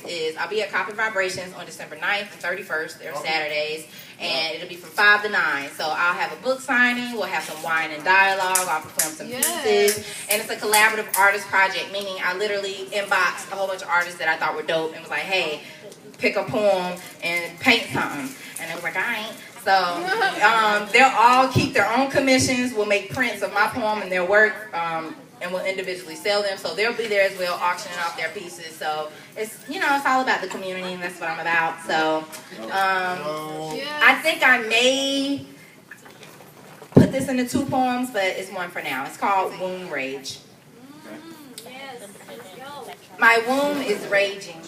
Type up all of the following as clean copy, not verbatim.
is I'll be at Copper Vibrations on December 9th and 31st. They're Saturdays. And it'll be from 5 to 9. So I'll have a book signing. We'll have some wine and dialogue. I'll perform some pieces. And it's a collaborative artist project, meaning I literally inboxed a whole bunch of artists that I thought were dope and was like, hey, pick a poem and paint something. And they was like, all right. So they'll all keep their own commissions. We'll make prints of my poem and their work. And we'll individually sell them. So they'll be there as well, auctioning off their pieces. So it's, you know, it's all about the community, and that's what I'm about. So I think I may put this into 2 poems, but it's 1 for now. It's called Womb Rage. My womb is raging,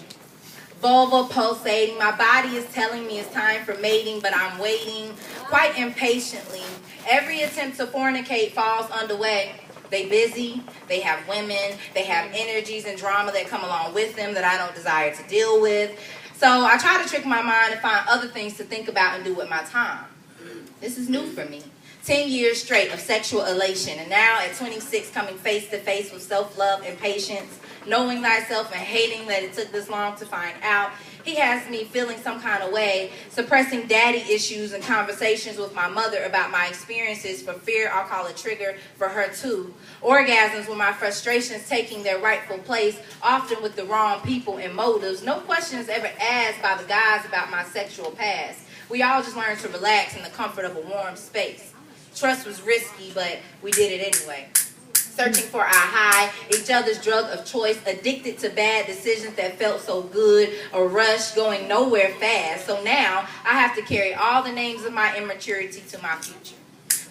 vulva pulsating. My body is telling me it's time for mating, but I'm waiting quite impatiently. Every attempt to fornicate falls underway. They busy, they have women, they have energies and drama that come along with them that I don't desire to deal with. So I try to trick my mind and find other things to think about and do with my time. This is new for me. 10 years straight of sexual elation, and now at 26 coming face to face with self-love and patience, knowing thyself and hating that it took this long to find out. He has me feeling some kind of way, suppressing daddy issues and conversations with my mother about my experiences for fear I'll call a trigger for her too. Orgasms with my frustrations taking their rightful place, often with the wrong people and motives. No questions ever asked by the guys about my sexual past. We all just learned to relax in the comfort of a warm space. Trust was risky, but we did it anyway. Searching for our high, each other's drug of choice, addicted to bad decisions that felt so good, a rush going nowhere fast. So now I have to carry all the names of my immaturity to my future,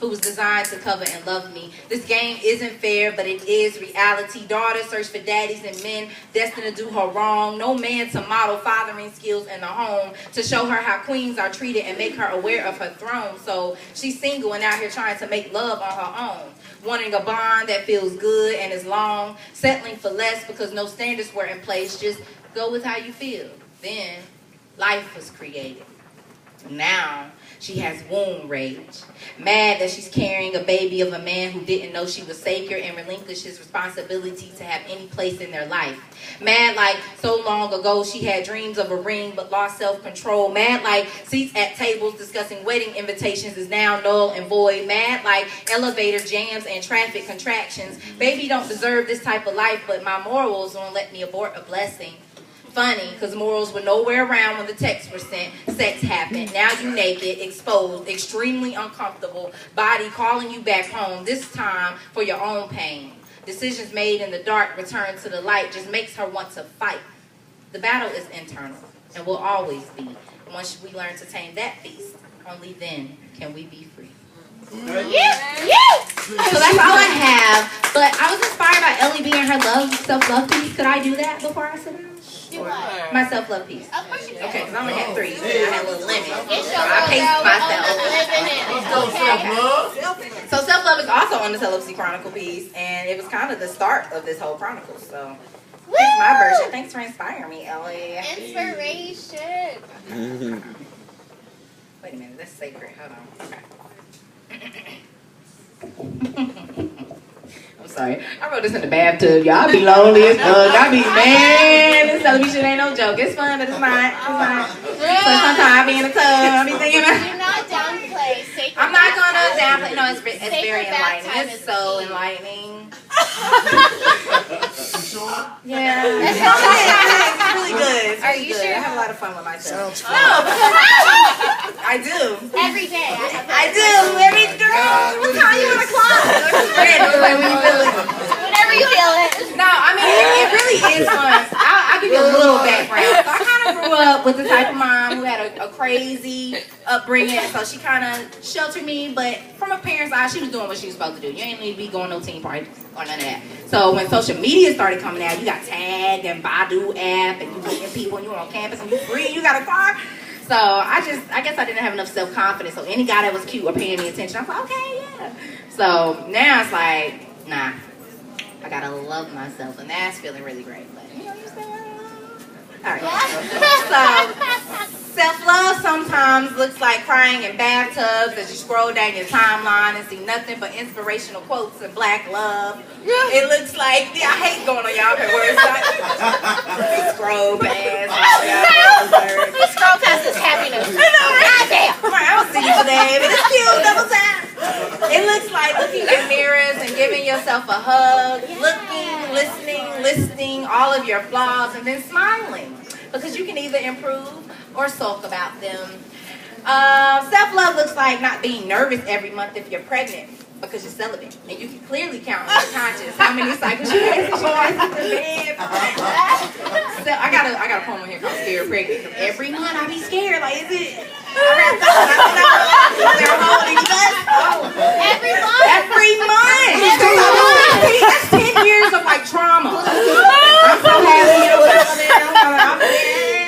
who was designed to cover and love me. This game isn't fair, but it is reality. Daughters search for daddies and men destined to do her wrong. No man to model fathering skills in the home, to show her how queens are treated and make her aware of her throne. So she's single and out here trying to make love on her own. Wanting a bond that feels good and is long. Settling for less because no standards were in place. Just go with how you feel. Then life was created. Now she has womb rage. Mad that she's carrying a baby of a man who didn't know she was sacred and relinquished his responsibility to have any place in their life. Mad like so long ago she had dreams of a ring but lost self-control. Mad like seats at tables discussing wedding invitations is now null and void. Mad like elevator jams and traffic contractions. Baby don't deserve this type of life, but my morals won't let me abort a blessing. Funny, because morals were nowhere around when the texts were sent. Sex happened. Now you naked, exposed, extremely uncomfortable. Body calling you back home, this time for your own pain. Decisions made in the dark, return to the light, just makes her want to fight. The battle is internal and will always be. Once we learn to tame that beast, only then can we be free. Yeah. So that's all I have. But I was inspired by Ellie B and her self-love piece. Could I do that before I sit down? My self-love piece. Of course you can. Okay, because I only had 3. So I had a little limit. So I paced myself. So self-love is also on the Celibacy Chronicle piece, and it was kind of the start of this whole chronicle. So it's my version. Thanks for inspiring me, Ellie. Inspiration. Wait a minute, that's sacred. Hold on. Okay. I'm sorry. I wrote this in the bathtub. Y'all be lonely as fuck. I be, man, this television shit ain't no joke. It's fun, but it's not. It's not. So sometimes I be in the tub. I be thinking about. Do not downplay sacred. I'm not gonna downplay. No, it's very enlightening. It's so enlightening. Yeah. It's really good. It's Are really you good. sure? I have a lot of fun with myself. Sounds fun. I do. Every day. I do. Every girl. What time you want to clock? Whenever you feel it. No, I mean, it really is fun. I'll give you a little background. So I kind of grew up with the type of mom who had a crazy upbringing. So she kind of sheltered me. But from a parent's eye, she was doing what she was supposed to do. You ain't need to be going no teen parties or none of that. So when social media started coming out, you got tagged and Badu app, and you meeting people, and you on campus, and you free, and you got a car. So I guess I didn't have enough self-confidence. So any guy that was cute or paying me attention, I was like, okay, yeah. So now it's like, nah, I gotta love myself, and that's feeling really great. But you know what I'm saying? All right. So self-love sometimes looks like crying in bathtubs as you scroll down your timeline and see nothing but inspirational quotes and black love. It looks like, I hate going on y'all words. Scroll past. Lord. This girl test is happiness. I know, right? Goddamn. Right, I don't see you today, but it's cute, double time. It looks like looking in mirrors and giving yourself a hug, looking, listening, listing all of your flaws, and then smiling. Because you can either improve or sulk about them. Self-love looks like not being nervous every month if you're pregnant because you're celibate. And you can clearly count on your conscience how many cycles you had since you last in the bed. So I got a poem here called Scared Pregnant. Every month I be scared, like, is it? Every month. Every month. That's 10 years of like trauma. I'm so happy you're celibate. I'm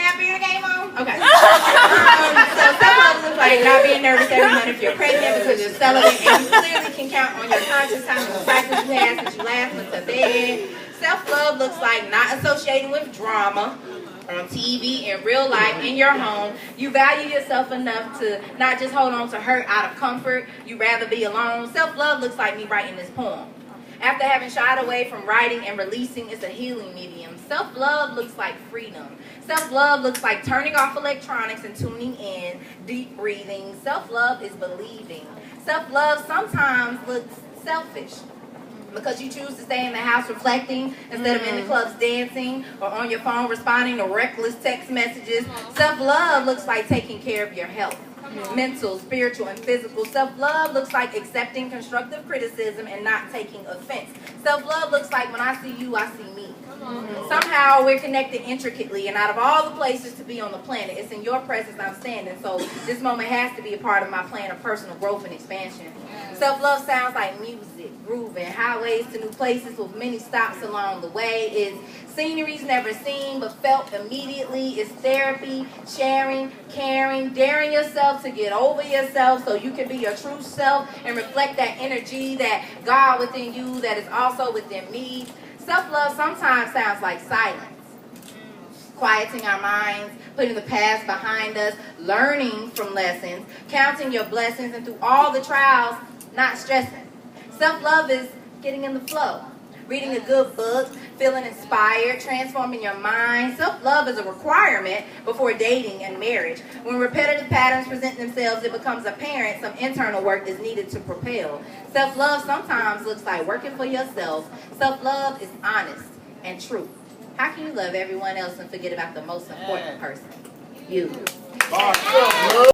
happy you came on. Okay. So self-love looks like not being nervous every month if you're pregnant because you're celibate and you clearly can count on your conscious how many cycles you had since you last went to bed. Self-love looks like not associating with drama on TV, in real life, in your home. You value yourself enough to not just hold on to hurt out of comfort. You rather be alone. Self-love looks like me writing this poem. After having shied away from writing and releasing, it's a healing medium. Self-love looks like freedom. Self-love looks like turning off electronics and tuning in, deep breathing. Self-love is believing. Self-love sometimes looks selfish because you choose to stay in the house reflecting instead of in the clubs dancing or on your phone responding to reckless text messages. Self-love looks like taking care of your health. Mental, spiritual, and physical. Self-love looks like accepting constructive criticism and not taking offense. Self-love looks like when I see you, I see me. Somehow we're connected intricately, and out of all the places to be on the planet, it's in your presence I'm standing. So this moment has to be a part of my plan of personal growth and expansion. Self-love sounds like music, grooving, highways to new places with many stops along the way. Is sceneries never seen but felt immediately. Is therapy, sharing, caring, daring yourself to get over yourself so you can be your true self and reflect that energy, that God within you that is also within me. Self-love sometimes sounds like silence. Quieting our minds, putting the past behind us, learning from lessons, counting your blessings, and through all the trials, not stressing. Self-love is getting in the flow, reading a good book, feeling inspired, transforming your mind. Self-love is a requirement before dating and marriage. When repetitive patterns present themselves, it becomes apparent some internal work is needed to propel. Self-love sometimes looks like working for yourself. Self-love is honest and true. How can you love everyone else and forget about the most important person? You.